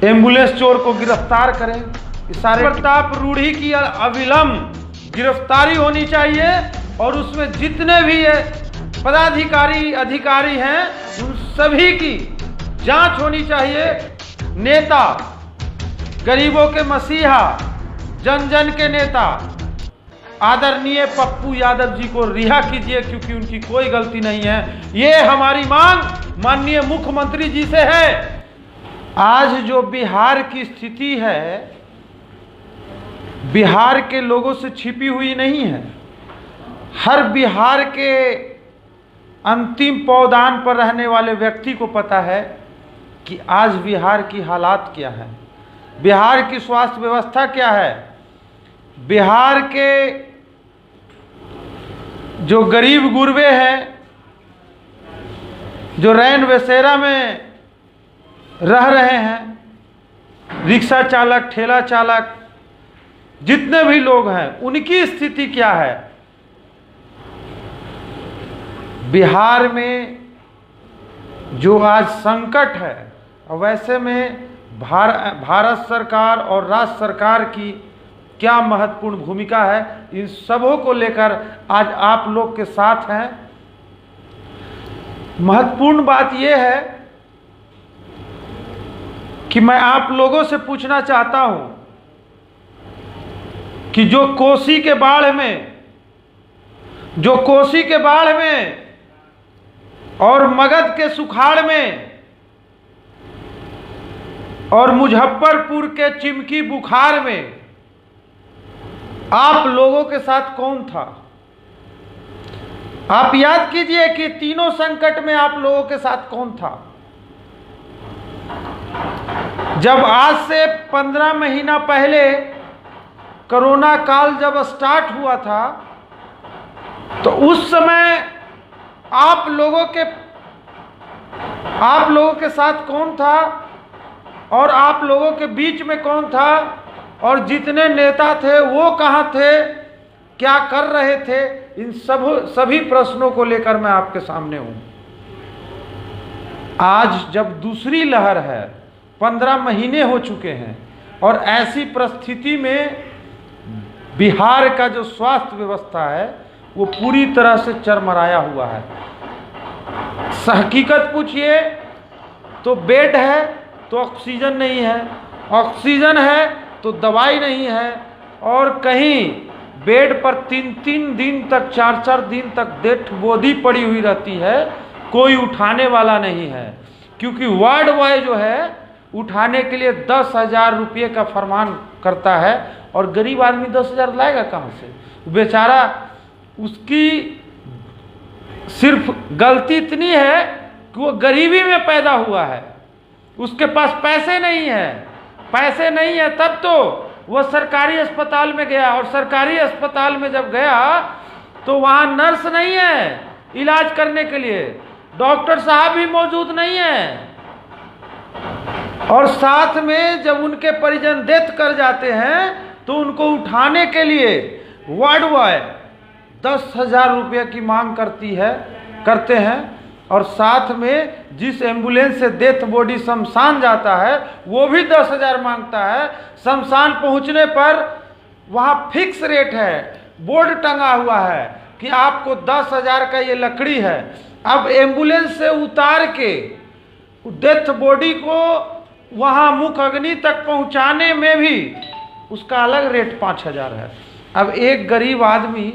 Ambulance चोर को गिरफ्तार करें। सारे प्रताप रूढ़ी की अविलंब गिरफ्तारी होनी चाहिए और उसमें जितने भी पदाधिकारी अधिकारी हैं उन सभी की जांच होनी चाहिए। नेता, गरीबों के मसीहा, जन जन के नेता आदरणीय पप्पू यादव जी को रिहा कीजिए, क्योंकि उनकी कोई गलती नहीं है। ये हमारी मांग माननीय मुख्यमंत्री जी से है। आज जो बिहार की स्थिति है, बिहार के लोगों से छिपी हुई नहीं है। हर बिहार के अंतिम पौदान पर रहने वाले व्यक्ति को पता है कि आज बिहार की हालात क्या है, बिहार की स्वास्थ्य व्यवस्था क्या है। बिहार के जो गरीब गुरबे हैं, जो रैन बसेरा में रह रहे हैं, रिक्शा चालक, ठेला चालक, जितने भी लोग हैं, उनकी स्थिति क्या है। बिहार में जो आज संकट है, वैसे में भारत सरकार और राज्य सरकार की क्या महत्वपूर्ण भूमिका है, इन सबों को लेकर आज आप लोग के साथ हैं। महत्वपूर्ण बात यह है कि मैं आप लोगों से पूछना चाहता हूं कि जो कोसी के बाढ़ में और मगध के सुखाड़ में और मुजफ्फरपुर के चिमकी बुखार में आप लोगों के साथ कौन था। आप याद कीजिए कि तीनों संकट में आप लोगों के साथ कौन था। जब आज से 15 महीना पहले कोरोना काल जब स्टार्ट हुआ था, तो उस समय आप लोगों के साथ कौन था और आप लोगों के बीच में कौन था, और जितने नेता थे वो कहाँ थे, क्या कर रहे थे। इन सभी प्रश्नों को लेकर मैं आपके सामने हूं। आज जब दूसरी लहर है, 15 महीने हो चुके हैं, और ऐसी परिस्थिति में बिहार का जो स्वास्थ्य व्यवस्था है वो पूरी तरह से चरमराया हुआ है। हकीकत पूछिए तो बेड है तो ऑक्सीजन नहीं है, ऑक्सीजन है तो दवाई नहीं है, और कहीं बेड पर 3-3 दिन तक, 4-4 दिन तक डेथ बॉडी पड़ी हुई रहती है, कोई उठाने वाला नहीं है। क्योंकि वार्ड बॉय जो है उठाने के लिए 10,000 रुपये का फरमान करता है, और गरीब आदमी 10,000 लाएगा कहाँ से। बेचारा, उसकी सिर्फ गलती इतनी है कि वो गरीबी में पैदा हुआ है, उसके पास पैसे नहीं है, तब तो वो सरकारी अस्पताल में गया, और सरकारी अस्पताल में जब गया तो वहाँ नर्स नहीं है इलाज करने के लिए, डॉक्टर साहब भी मौजूद नहीं है, और साथ में जब उनके परिजन डेथ कर जाते हैं तो उनको उठाने के लिए वार्ड बॉय 10,000 रुपये की मांग करते हैं, और साथ में जिस एम्बुलेंस से डेथ बॉडी शमशान जाता है वो भी 10,000 मांगता है। शमशान पहुंचने पर वहाँ फिक्स रेट है, बोर्ड टंगा हुआ है कि आपको 10,000 का ये लकड़ी है। अब एम्बुलेंस से उतार के डेथ बॉडी को वहाँ मुख अग्नि तक पहुँचाने में भी उसका अलग रेट 5,000 है। अब एक गरीब आदमी,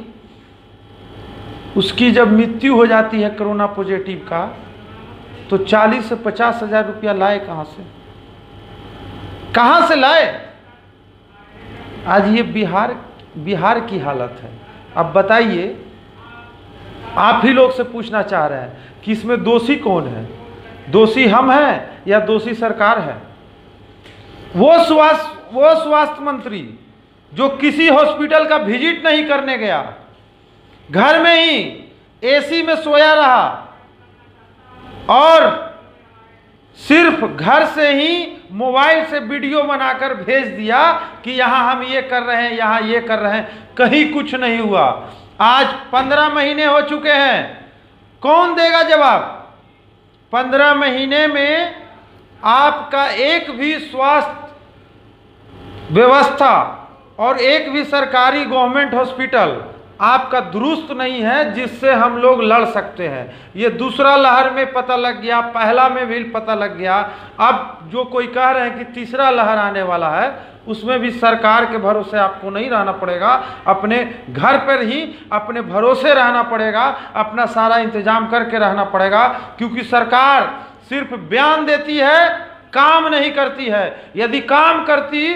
उसकी जब मृत्यु हो जाती है कोरोना पॉजिटिव का, तो 40 से 50,000 रुपया लाए कहाँ से लाए। आज ये बिहार की हालत है। अब बताइए, आप ही लोग से पूछना चाह रहे हैं कि इसमें दोषी कौन है। दोषी हम हैं या दोषी सरकार है। वो स्वास्थ्य मंत्री जो किसी हॉस्पिटल का विजिट नहीं करने गया, घर में ही एसी में सोया रहा, और सिर्फ घर से ही मोबाइल से वीडियो बनाकर भेज दिया कि यहाँ हम ये कर रहे हैं, यहाँ ये कर रहे हैं, कहीं कुछ नहीं हुआ। आज 15 महीने हो चुके हैं, कौन देगा जवाब। 15 महीने में आपका एक भी स्वास्थ्य व्यवस्था और एक भी सरकारी गवर्नमेंट हॉस्पिटल आपका दुरुस्त नहीं है जिससे हम लोग लड़ सकते हैं। ये दूसरा लहर में पता लग गया, पहला में भी पता लग गया, अब जो कोई कह रहे हैं कि तीसरा लहर आने वाला है, उसमें भी सरकार के भरोसे आपको नहीं रहना पड़ेगा, अपने घर पर ही अपने भरोसे रहना पड़ेगा, अपना सारा इंतजाम करके रहना पड़ेगा, क्योंकि सरकार सिर्फ बयान देती है, काम नहीं करती है। यदि काम करती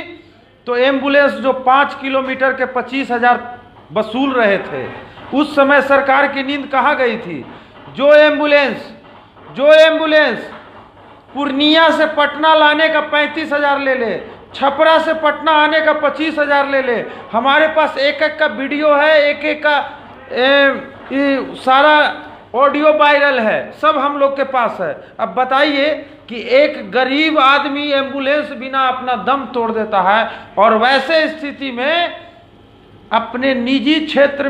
तो एम्बुलेंस जो 5 किलोमीटर के 25,000 वसूल रहे थे, उस समय सरकार की नींद कहाँ गई थी? जो एम्बुलेंस पूर्णिया से पटना लाने का 35,000 ले ले, छपरा से पटना आने का 25,000 ले ले, हमारे पास एक एक का वीडियो है, एक एक का सारा ऑडियो वायरल है, सब हम लोग के पास है। अब बताइए कि एक गरीब आदमी एम्बुलेंस बिना अपना दम तोड़ देता है, और वैसे स्थिति में अपने निजी क्षेत्र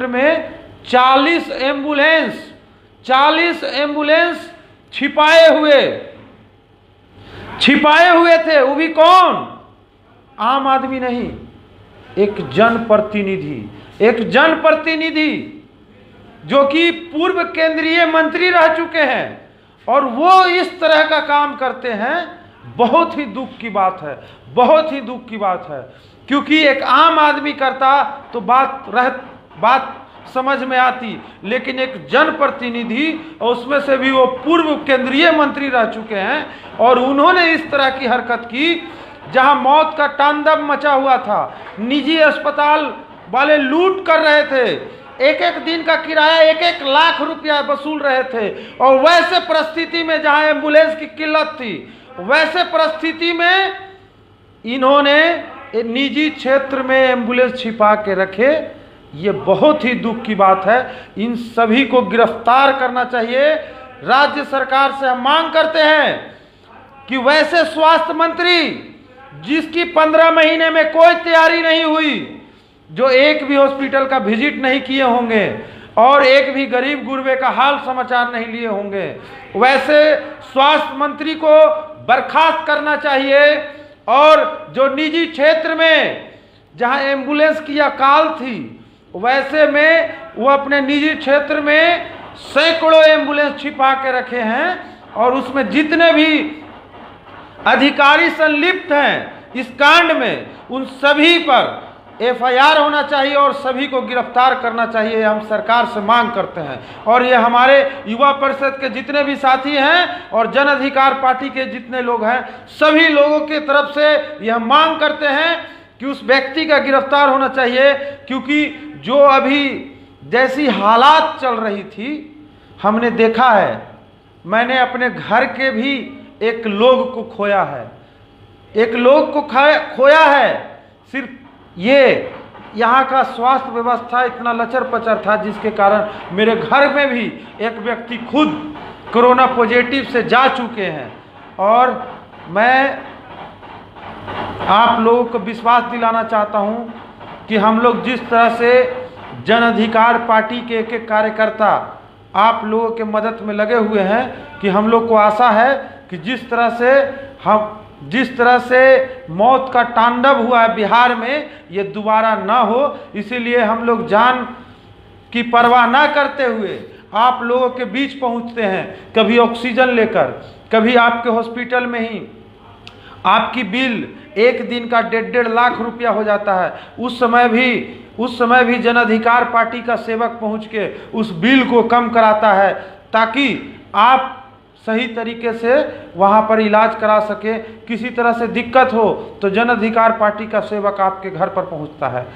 में 40 एम्बुलेंस छिपाए हुए थे। वो भी कौन? आम आदमी नहीं, एक जनप्रतिनिधि जो कि पूर्व केंद्रीय मंत्री रह चुके हैं, और वो इस तरह का काम करते हैं। बहुत ही दुख की बात है, क्योंकि एक आम आदमी करता तो बात समझ में आती, लेकिन एक जनप्रतिनिधि, और उसमें से भी वो पूर्व केंद्रीय मंत्री रह चुके हैं, और उन्होंने इस तरह की हरकत की जहां मौत का तांडव मचा हुआ था। निजी अस्पताल वाले लूट कर रहे थे, एक दिन का किराया 1-1 लाख रुपया वसूल रहे थे, और वैसे परिस्थिति में जहां एम्बुलेंस की किल्लत थी, वैसे परिस्थिति में इन्होंने निजी क्षेत्र में एम्बुलेंस छिपा के रखे। ये बहुत ही दुख की बात है। इन सभी को गिरफ्तार करना चाहिए। राज्य सरकार से हम मांग करते हैं कि वैसे स्वास्थ्य मंत्री जिसकी 15 महीने में कोई तैयारी नहीं हुई, जो एक भी हॉस्पिटल का विजिट नहीं किए होंगे और एक भी गरीब गुरबे का हाल समाचार नहीं लिए होंगे, वैसे स्वास्थ्य मंत्री को बर्खास्त करना चाहिए। और जो निजी क्षेत्र में जहां एम्बुलेंस की अकाल थी, वैसे में वो अपने निजी क्षेत्र में सैकड़ों एम्बुलेंस छिपा के रखे हैं, और उसमें जितने भी अधिकारी संलिप्त हैं इस कांड में, उन सभी पर FIR होना चाहिए और सभी को गिरफ्तार करना चाहिए। हम सरकार से मांग करते हैं, और ये हमारे युवा परिषद के जितने भी साथी हैं और जन अधिकार पार्टी के जितने लोग हैं, सभी लोगों की तरफ से यह मांग करते हैं कि उस व्यक्ति का गिरफ्तार होना चाहिए। क्योंकि जो अभी जैसी हालात चल रही थी, हमने देखा है, मैंने अपने घर के भी एक लोग को खोया है। सिर्फ ये यहाँ का स्वास्थ्य व्यवस्था इतना लचर पचर था, जिसके कारण मेरे घर में भी एक व्यक्ति खुद कोरोना पॉजिटिव से जा चुके हैं। और मैं आप लोगों को विश्वास दिलाना चाहता हूँ कि हम लोग जिस तरह से जन अधिकार पार्टी के एक कार्यकर्ता आप लोगों के मदद में लगे हुए हैं, कि हम लोग को आशा है कि जिस तरह से मौत का तांडव हुआ है बिहार में, ये दोबारा ना हो। इसीलिए हम लोग जान की परवाह ना करते हुए आप लोगों के बीच पहुंचते हैं, कभी ऑक्सीजन लेकर, कभी आपके हॉस्पिटल में ही आपकी बिल एक दिन का 1.5 लाख रुपया हो जाता है। उस समय भी जन अधिकार पार्टी का सेवक पहुंच के उस बिल को कम कराता है, ताकि आप सही तरीके से वहाँ पर इलाज करा सके। किसी तरह से दिक्कत हो तो जन अधिकार पार्टी का सेवक आपके घर पर पहुँचता है।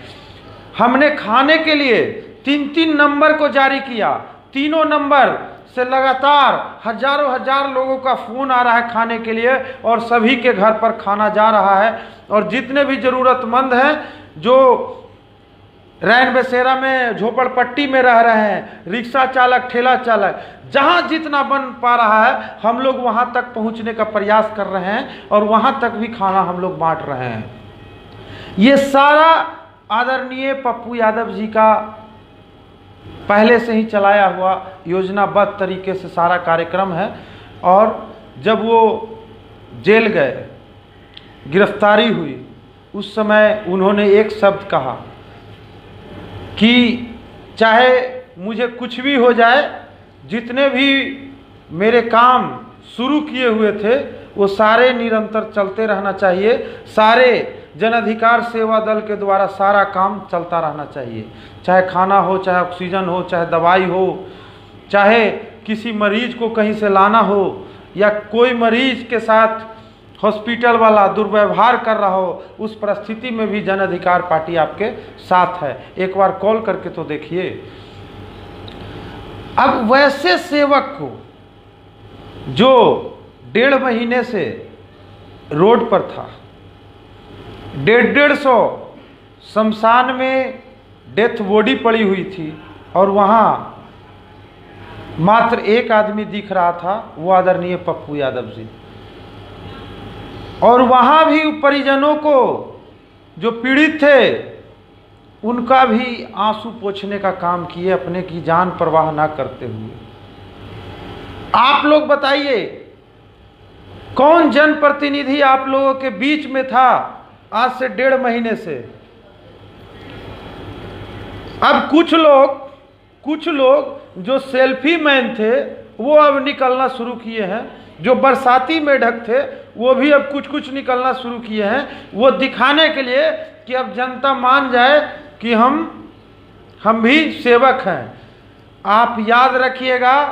हमने खाने के लिए 3 नंबर को जारी किया, तीनों नंबर से लगातार हजार लोगों का फ़ोन आ रहा है खाने के लिए, और सभी के घर पर खाना जा रहा है। और जितने भी ज़रूरतमंद हैं, जो रैन बसेरा में झोपड़पट्टी में रह रहे हैं, रिक्शा चालक, ठेला चालक, जहाँ जितना बन पा रहा है हम लोग वहाँ तक पहुँचने का प्रयास कर रहे हैं, और वहाँ तक भी खाना हम लोग बांट रहे हैं। ये सारा आदरणीय पप्पू यादव जी का पहले से ही चलाया हुआ योजनाबद्ध तरीके से सारा कार्यक्रम है। और जब वो जेल गए, गिरफ्तारी हुई, उस समय उन्होंने एक शब्द कहा कि चाहे मुझे कुछ भी हो जाए, जितने भी मेरे काम शुरू किए हुए थे वो सारे निरंतर चलते रहना चाहिए, सारे जन अधिकार सेवा दल के द्वारा सारा काम चलता रहना चाहिए, चाहे खाना हो, चाहे ऑक्सीजन हो, चाहे दवाई हो, चाहे किसी मरीज को कहीं से लाना हो, या कोई मरीज के साथ हॉस्पिटल वाला दुर्व्यवहार कर रहा हो, उस परिस्थिति में भी जन अधिकार पार्टी आपके साथ है। एक बार कॉल करके तो देखिए। अब वैसे सेवक को जो 1.5 महीने से रोड पर था, 150 शमशान में डेथ बॉडी पड़ी हुई थी, और वहाँ मात्र एक आदमी दिख रहा था, वो आदरणीय पप्पू यादव जी। और वहाँ भी परिजनों को जो पीड़ित थे उनका भी आंसू पोंछने का काम किए, अपने की जान परवाह ना करते हुए। आप लोग बताइए, कौन जनप्रतिनिधि आप लोगों के बीच में था आज से 1.5 महीने से? अब कुछ लोग जो सेल्फी मैन थे वो अब निकलना शुरू किए हैं, जो बरसाती मेढक थे वो भी अब कुछ निकलना शुरू किए हैं, वो दिखाने के लिए कि अब जनता मान जाए कि हम भी सेवक हैं। आप याद रखिएगा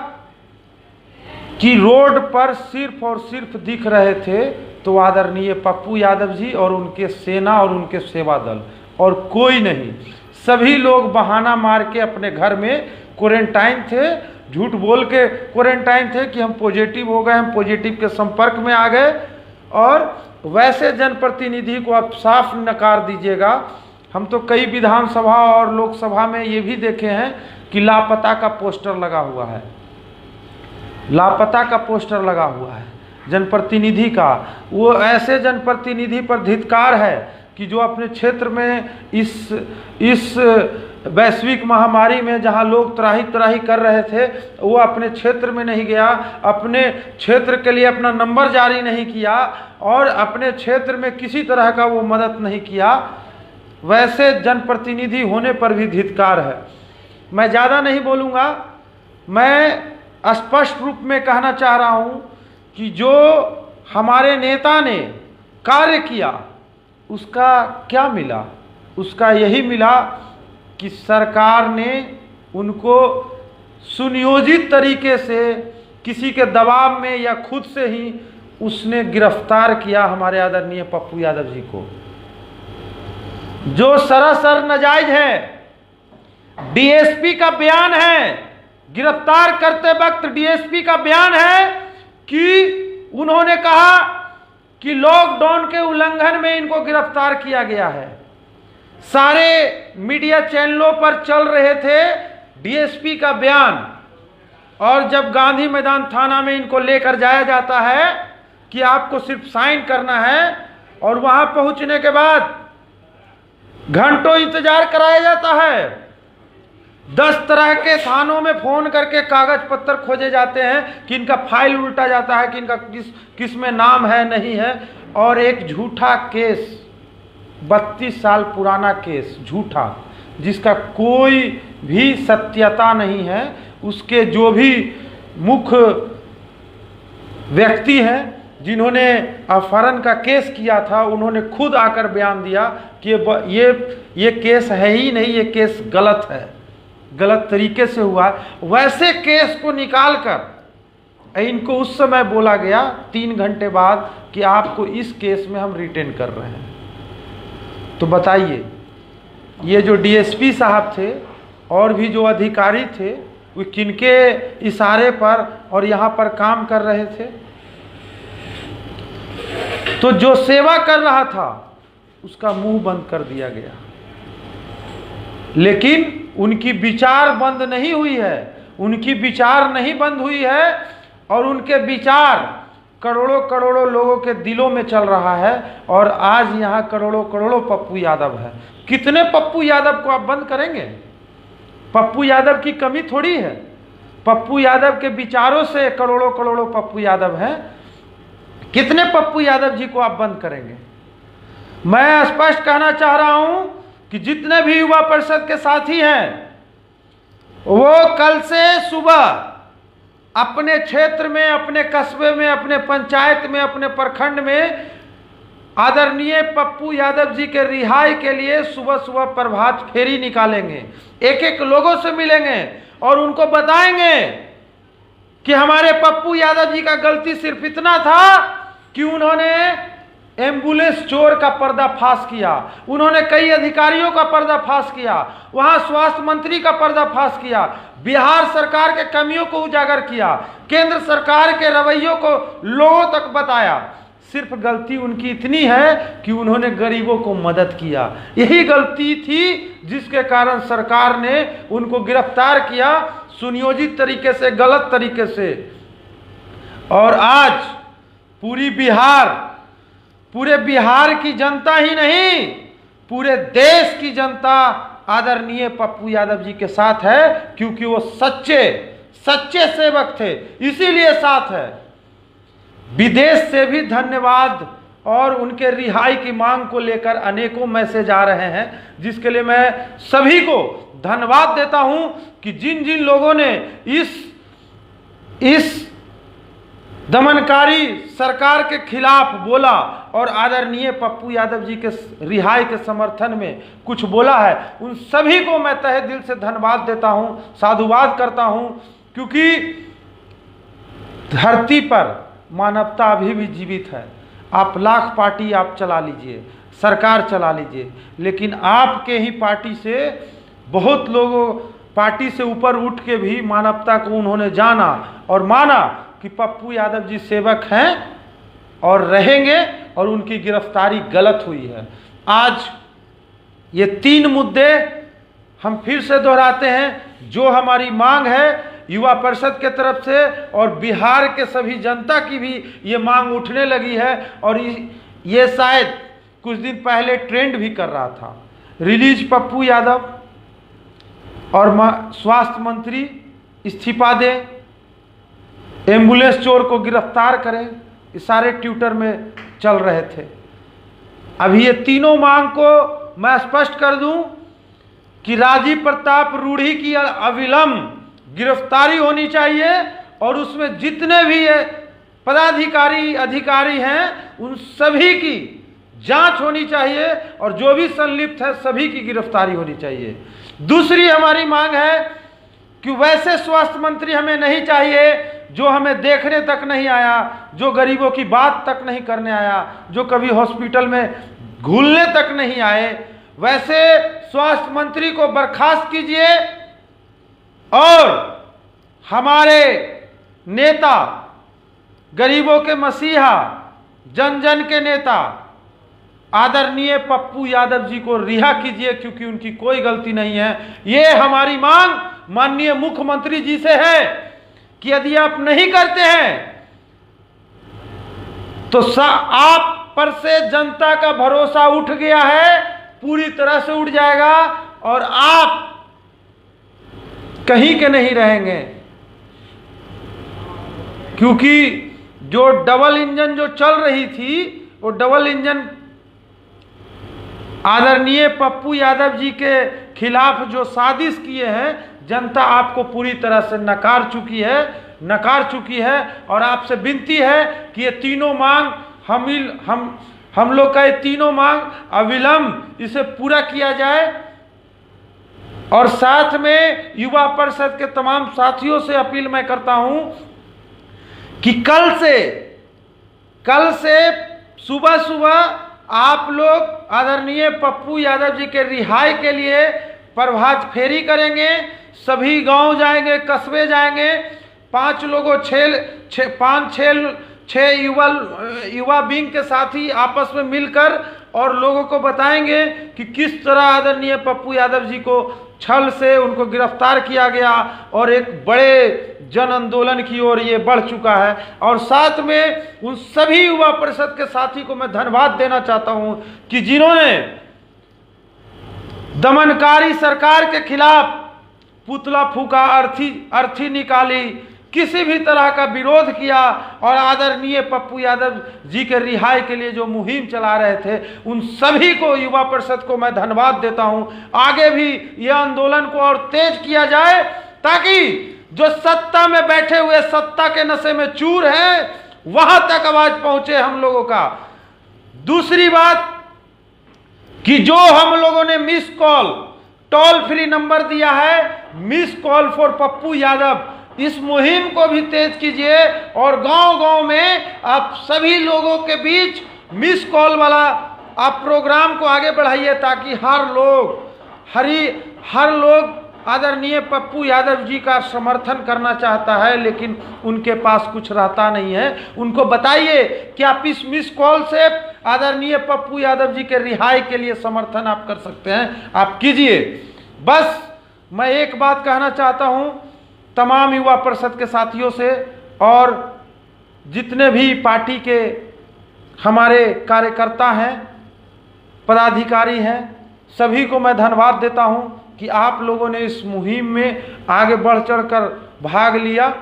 कि रोड पर सिर्फ और सिर्फ दिख रहे थे तो आदरणीय पप्पू यादव जी और उनके सेना और उनके सेवा दल, और कोई नहीं। सभी लोग बहाना मार के अपने घर में क्वारंटाइन थे, झूठ बोल के क्वारंटाइन थे कि हम पॉजिटिव हो गए, हम पॉजिटिव के संपर्क में आ गए। और वैसे जनप्रतिनिधि को आप साफ नकार दीजिएगा। हम तो कई विधानसभा और लोकसभा में ये भी देखे हैं कि लापता का पोस्टर लगा हुआ है, लापता का पोस्टर लगा हुआ है जनप्रतिनिधि का। वो ऐसे जनप्रतिनिधि पर धिक्कार है कि जो अपने क्षेत्र में इस वैश्विक महामारी में जहां लोग त्राही कर रहे थे, वो अपने क्षेत्र में नहीं गया, अपने क्षेत्र के लिए अपना नंबर जारी नहीं किया और अपने क्षेत्र में किसी तरह का वो मदद नहीं किया। वैसे जनप्रतिनिधि होने पर भी धिक्कार है। मैं ज़्यादा नहीं बोलूँगा, मैं स्पष्ट रूप में कहना चाह रहा हूँ कि जो हमारे नेता ने कार्य किया उसका क्या मिला? उसका यही मिला कि सरकार ने उनको सुनियोजित तरीके से किसी के दबाव में या खुद से ही उसने गिरफ्तार किया हमारे आदरणीय पप्पू यादव जी को, जो सरासर नाजायज है। डीएसपी का बयान है, गिरफ्तार करते वक्त डीएसपी का बयान है कि उन्होंने कहा कि लॉकडाउन के उल्लंघन में इनको गिरफ्तार किया गया है। सारे मीडिया चैनलों पर चल रहे थे डीएसपी का बयान, और जब गांधी मैदान थाना में इनको लेकर जाया जाता है कि आपको सिर्फ साइन करना है, और वहां पहुंचने के बाद घंटों इंतजार कराया जाता है। 10 तरह के थानों में फोन करके कागज पत्र खोजे जाते हैं कि इनका फाइल उल्टा जाता है कि इनका किस में नाम है नहीं है। और एक झूठा केस, 32 साल पुराना केस झूठा, जिसका कोई भी सत्यता नहीं है, उसके जो भी मुख्य व्यक्ति हैं जिन्होंने अपहरण का केस किया था, उन्होंने खुद आकर बयान दिया कि ये केस है ही नहीं, ये केस गलत है, गलत तरीके से हुआ। वैसे केस को निकालकर इनको उस समय बोला गया 3 घंटे बाद कि आपको इस केस में हम रिटेन कर रहे हैं। तो बताइए, ये जो डीएसपी साहब थे और भी जो अधिकारी थे, वो किनके इशारे पर और यहाँ पर काम कर रहे थे? तो जो सेवा कर रहा था उसका मुंह बंद कर दिया गया, लेकिन उनकी विचार बंद नहीं हुई है, उनकी विचार नहीं बंद हुई है, और उनके विचार करोड़ों करोड़ों लोगों के दिलों में चल रहा है। और आज यहाँ करोड़ों करोड़ों पप्पू यादव है। कितने पप्पू यादव को आप बंद करेंगे? पप्पू यादव की कमी थोड़ी है, पप्पू यादव के विचारों से करोड़ों करोड़ों पप्पू यादव हैं। कितने पप्पू यादव जी को आप बंद करेंगे? मैं स्पष्ट कहना चाह रहा हूं कि जितने भी युवा परिषद के साथी हैं वो कल से सुबह अपने क्षेत्र में, अपने कस्बे में, अपने पंचायत में, अपने प्रखंड में आदरणीय पप्पू यादव जी के रिहाई के लिए सुबह सुबह प्रभात फेरी निकालेंगे। एक एक लोगों से मिलेंगे और उनको बताएंगे कि हमारे पप्पू यादव जी का गलती सिर्फ इतना था कि उन्होंने एम्बुलेंस चोर का पर्दाफाश किया, उन्होंने कई अधिकारियों का पर्दाफाश किया, वहां स्वास्थ्य मंत्री का पर्दाफाश किया, बिहार सरकार के कमियों को उजागर किया, केंद्र सरकार के रवैयों को लोगों तक बताया। सिर्फ गलती उनकी इतनी है कि उन्होंने गरीबों को मदद किया। यही गलती थी जिसके कारण सरकार ने उनको गिरफ्तार किया सुनियोजित तरीके से, गलत तरीके से। और आज पूरे बिहार की जनता ही नहीं, पूरे देश की जनता आदरणीय पप्पू यादव जी के साथ है, क्योंकि वो सच्चे सेवक थे, इसीलिए साथ है। विदेश से भी धन्यवाद और उनके रिहाई की मांग को लेकर अनेकों मैसेज आ रहे हैं, जिसके लिए मैं सभी को धन्यवाद देता हूं कि जिन जिन लोगों ने इस दमनकारी सरकार के खिलाफ बोला और आदरणीय पप्पू यादव जी के रिहाई के समर्थन में कुछ बोला है, उन सभी को मैं तहे दिल से धन्यवाद देता हूं, साधुवाद करता हूं, क्योंकि धरती पर मानवता अभी भी जीवित है। आप लाख पार्टी आप चला लीजिए, सरकार चला लीजिए, लेकिन आपके ही पार्टी से बहुत लोगों पार्टी से ऊपर उठ के भी मानवता को उन्होंने जाना और माना कि पप्पू यादव जी सेवक हैं और रहेंगे, और उनकी गिरफ्तारी गलत हुई है। आज ये 3 मुद्दे हम फिर से दोहराते हैं, जो हमारी मांग है युवा परिषद के तरफ से और बिहार के सभी जनता की भी ये मांग उठने लगी है, और ये शायद कुछ दिन पहले ट्रेंड भी कर रहा था। रिलीज पप्पू यादव और स्वास्थ्य मंत्री इस्तीफा दें, एम्बुलेंस चोर को गिरफ्तार करें, ये सारे ट्विटर में चल रहे थे। अभी ये तीनों मांग को मैं स्पष्ट कर दूं कि राजीव प्रताप रूढ़ी की अविलंब गिरफ्तारी होनी चाहिए, और उसमें जितने भी पदाधिकारी अधिकारी हैं उन सभी की जांच होनी चाहिए, और जो भी संलिप्त है सभी की गिरफ्तारी होनी चाहिए। दूसरी हमारी मांग है कि वैसे स्वास्थ्य मंत्री हमें नहीं चाहिए जो हमें देखने तक नहीं आया, जो गरीबों की बात तक नहीं करने आया, जो कभी हॉस्पिटल में घुलने तक नहीं आए। वैसे स्वास्थ्य मंत्री को बर्खास्त कीजिए, और हमारे नेता, गरीबों के मसीहा, जन जन के नेता आदरणीय पप्पू यादव जी को रिहा कीजिए, क्योंकि उनकी कोई गलती नहीं है। ये हमारी मांग माननीय मुख्यमंत्री जी से है कि यदि आप नहीं करते हैं तो आप पर से जनता का भरोसा उठ गया है, पूरी तरह से उठ जाएगा, और आप कहीं के नहीं रहेंगे। क्योंकि जो डबल इंजन जो चल रही थी, वो डबल इंजन आदरणीय पप्पू यादव जी के खिलाफ जो साजिश किए हैं, जनता आपको पूरी तरह से नकार चुकी है। और आपसे विनती है कि ये तीनों मांग हम लोग का ये तीनों मांग अविलंब इसे पूरा किया जाए। और साथ में युवा परिषद के तमाम साथियों से अपील मैं करता हूं कि कल से सुबह सुबह आप लोग आदरणीय पप्पू यादव जी के रिहाई के लिए प्रभात फेरी करेंगे, सभी गांव जाएंगे, कस्बे जाएंगे, 5 लोगों 6 युवा विंग के साथी आपस में मिलकर और लोगों को बताएंगे कि किस तरह आदरणीय पप्पू यादव जी को छल से उनको गिरफ्तार किया गया, और एक बड़े जन आंदोलन की ओर ये बढ़ चुका है। और साथ में उन सभी युवा परिषद के साथी को मैं धन्यवाद देना चाहता हूं कि जिन्होंने दमनकारी सरकार के खिलाफ पुतला फूका, अर्थी निकाली, किसी भी तरह का विरोध किया और आदरणीय पप्पू यादव जी के रिहाई के लिए जो मुहिम चला रहे थे, उन सभी को, युवा परिषद को मैं धन्यवाद देता हूं। आगे भी यह आंदोलन को और तेज किया जाए ताकि जो सत्ता में बैठे हुए सत्ता के नशे में चूर हैं, वहां तक आवाज पहुंचे हम लोगों का। दूसरी बात कि जो हम लोगों ने miss call, toll free number दिया है, miss call for Pappu Yadav, इस मुहिम को भी तेज कीजिए और गांव-गांव में आप सभी लोगों के बीच मिस कॉल वाला आप प्रोग्राम को आगे बढ़ाइए ताकि हर लोग आदरणीय पप्पू यादव जी का समर्थन करना चाहता है, लेकिन उनके पास कुछ रहता नहीं है। उनको बताइए कि आप इस मिस कॉल से आदरणीय पप्पू यादव जी के रिहाई के लिए समर्थन आप कर सकते हैं, आप कीजिए। बस मैं एक बात कहना चाहता हूं तमाम युवा परिषद के साथियों से और जितने भी पार्टी के हमारे कार्यकर्ता हैं, पदाधिकारी हैं, सभी को मैं धन्यवाद देता हूं कि आप लोगों ने इस मुहिम में आगे बढ़ चढ़कर भाग लिया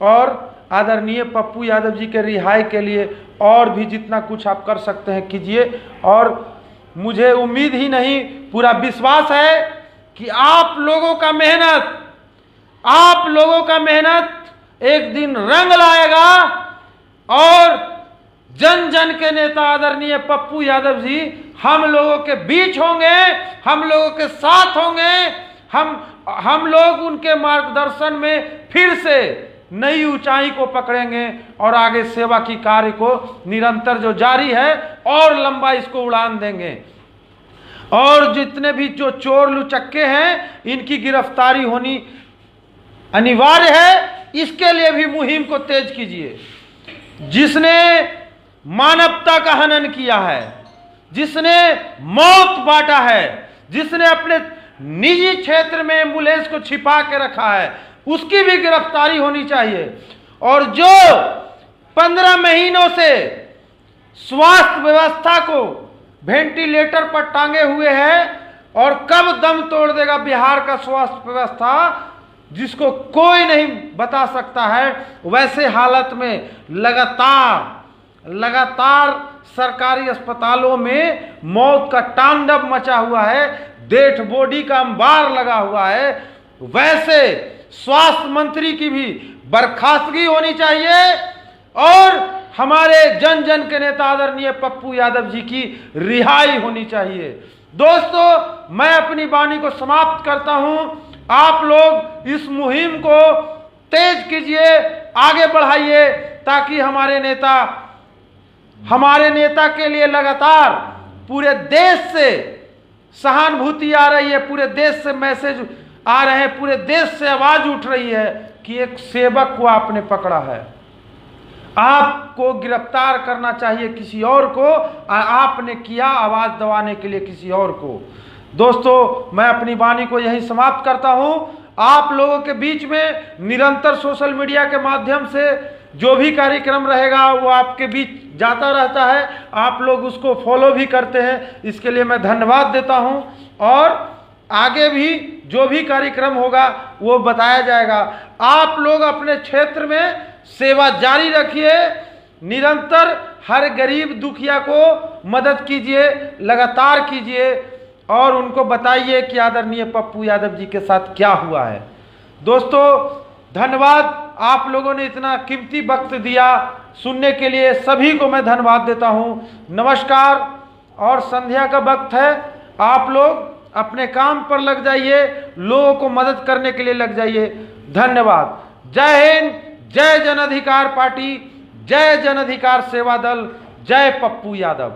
और आदरणीय पप्पू यादव जी के रिहाई के लिए और भी जितना कुछ आप कर सकते हैं कीजिए। और मुझे उम्मीद ही नहीं, पूरा विश्वास है कि आप लोगों का मेहनत एक दिन रंग लाएगा और जन जन के नेता आदरणीय पप्पू यादव जी हम लोगों के बीच होंगे, हम लोगों के साथ होंगे। हम लोग उनके मार्गदर्शन में फिर से नई ऊंचाई को पकड़ेंगे और आगे सेवा की कार्य को निरंतर जो जारी है और लंबा इसको उड़ान देंगे। और जितने भी जो चोर लुचक्के हैं, इनकी गिरफ्तारी होनी अनिवार्य है। इसके लिए भी मुहिम को तेज कीजिए। जिसने मानवता का हनन किया है, जिसने मौत बांटा है, जिसने अपने निजी क्षेत्र में एम्बुलेंस को छिपा के रखा है, उसकी भी गिरफ्तारी होनी चाहिए। और जो 15 महीनों से स्वास्थ्य व्यवस्था को वेंटिलेटर पर टांगे हुए हैं और कब दम तोड़ देगा बिहार का स्वास्थ्य व्यवस्था, जिसको कोई नहीं बता सकता है, वैसे हालत में लगातार सरकारी अस्पतालों में मौत का तांडव मचा हुआ है, डेड बॉडी का अंबार लगा हुआ है। वैसे स्वास्थ्य मंत्री की भी बर्खास्तगी होनी चाहिए और हमारे जन जन के नेता आदरणीय पप्पू यादव जी की रिहाई होनी चाहिए। दोस्तों, मैं अपनी वाणी को समाप्त करता हूं। आप लोग इस मुहिम को तेज कीजिए, आगे बढ़ाइए ताकि हमारे नेता के लिए लगातार पूरे देश से सहानुभूति आ रही है, पूरे देश से मैसेज आ रहे हैं, पूरे देश से आवाज उठ रही है कि एक सेवक को आपने पकड़ा है, आपको गिरफ्तार करना चाहिए किसी और को, आपने किया आवाज दबाने के लिए किसी और को। दोस्तों, मैं अपनी वाणी को यही समाप्त करता हूं। आप लोगों के बीच में निरंतर सोशल मीडिया के माध्यम से जो भी कार्यक्रम रहेगा वो आपके बीच जाता रहता है, आप लोग उसको फॉलो भी करते हैं, इसके लिए मैं धन्यवाद देता हूं। और आगे भी जो भी कार्यक्रम होगा वो बताया जाएगा। आप लोग अपने क्षेत्र में सेवा जारी रखिए, निरंतर हर गरीब दुखिया को मदद कीजिए, लगातार कीजिए और उनको बताइए कि आदरणीय पप्पू यादव जी के साथ क्या हुआ है। दोस्तों, धन्यवाद। आप लोगों ने इतना कीमती वक्त दिया सुनने के लिए, सभी को मैं धन्यवाद देता हूं। नमस्कार। और संध्या का वक्त है, आप लोग अपने काम पर लग जाइए, लोगों को मदद करने के लिए लग जाइए। धन्यवाद। जय हिंद, जय जन अधिकार पार्टी, जय जन अधिकार सेवा दल, जय पप्पू यादव।